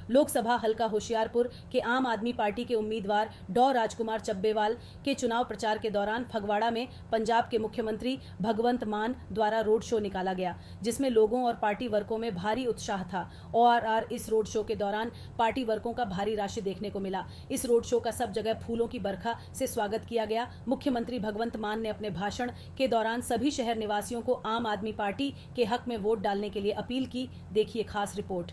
लोकसभा हल्का होशियारपुर के आम आदमी पार्टी के उम्मीदवार डॉ राजकुमार चब्बेवाल के चुनाव प्रचार के दौरान फगवाड़ा में पंजाब के मुख्यमंत्री भगवंत मान द्वारा रोड शो निकाला गया, जिसमें लोगों और पार्टी वर्गों में भारी उत्साह था। और इस रोड शो के दौरान पार्टी वर्गों का भारी राशि देखने को मिला। इस रोड शो का सब जगह फूलों की बरखा से स्वागत किया गया। मुख्यमंत्री भगवंत मान ने अपने भाषण के दौरान सभी शहर निवासियों को आम आदमी पार्टी के हक में वोट डालने के लिए अपील की। देखिए खास रिपोर्ट।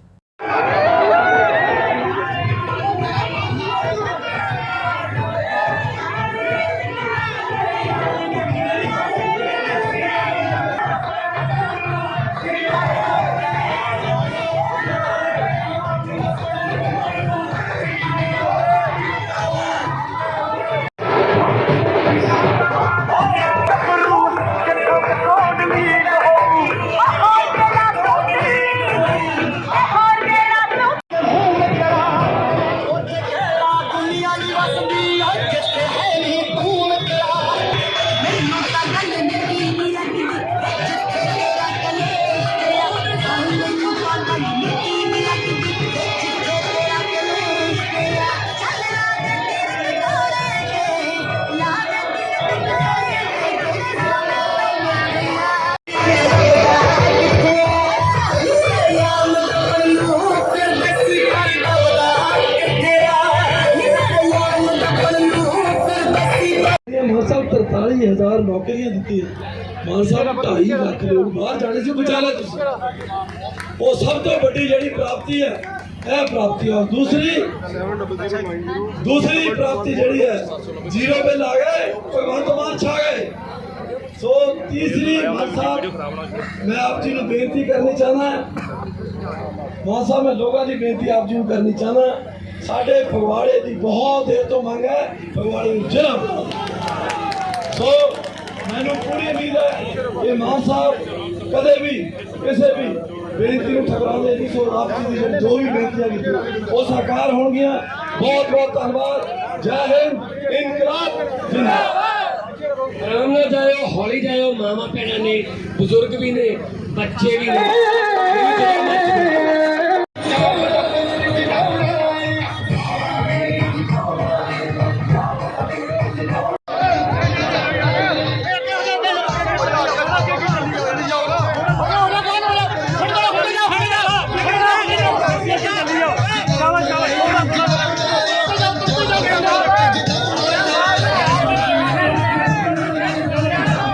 मान साहब 43,000 नौकरियां दी मान साहब 2.5 लाख लोग बाहर जाने से बचा ला वो सब तो बड़ी जी प्राप्ति है यह प्राप्ति। और दूसरी प्राप्ति जी है जीरो बिल आ गए भगवंत मान छा गए। सो तीसरी मान साहब मैं आप जी को बेनती करनी चाहना मान साहब मैं लोगों की बेनती आप जी को करनी चाहना साढ़े फगवाड़े की बहुत देर तो मंग है फगवाड़े जन्म। सो मैनू पूरी उम्मीद है कि मान साहब कदे भी किसी भी बेनती को ठकराते नहीं। सो आप जी की जो भी बेनतियां की वो साकार होंगियां। बहुत बहुत धन्यवाद। जय हिंद। इनकलाब जिंदाबाद। आराम ना जाओ, हौली जाओ, मामा भैन ने, बुजुर्ग भी ने, बच्चे भी ने।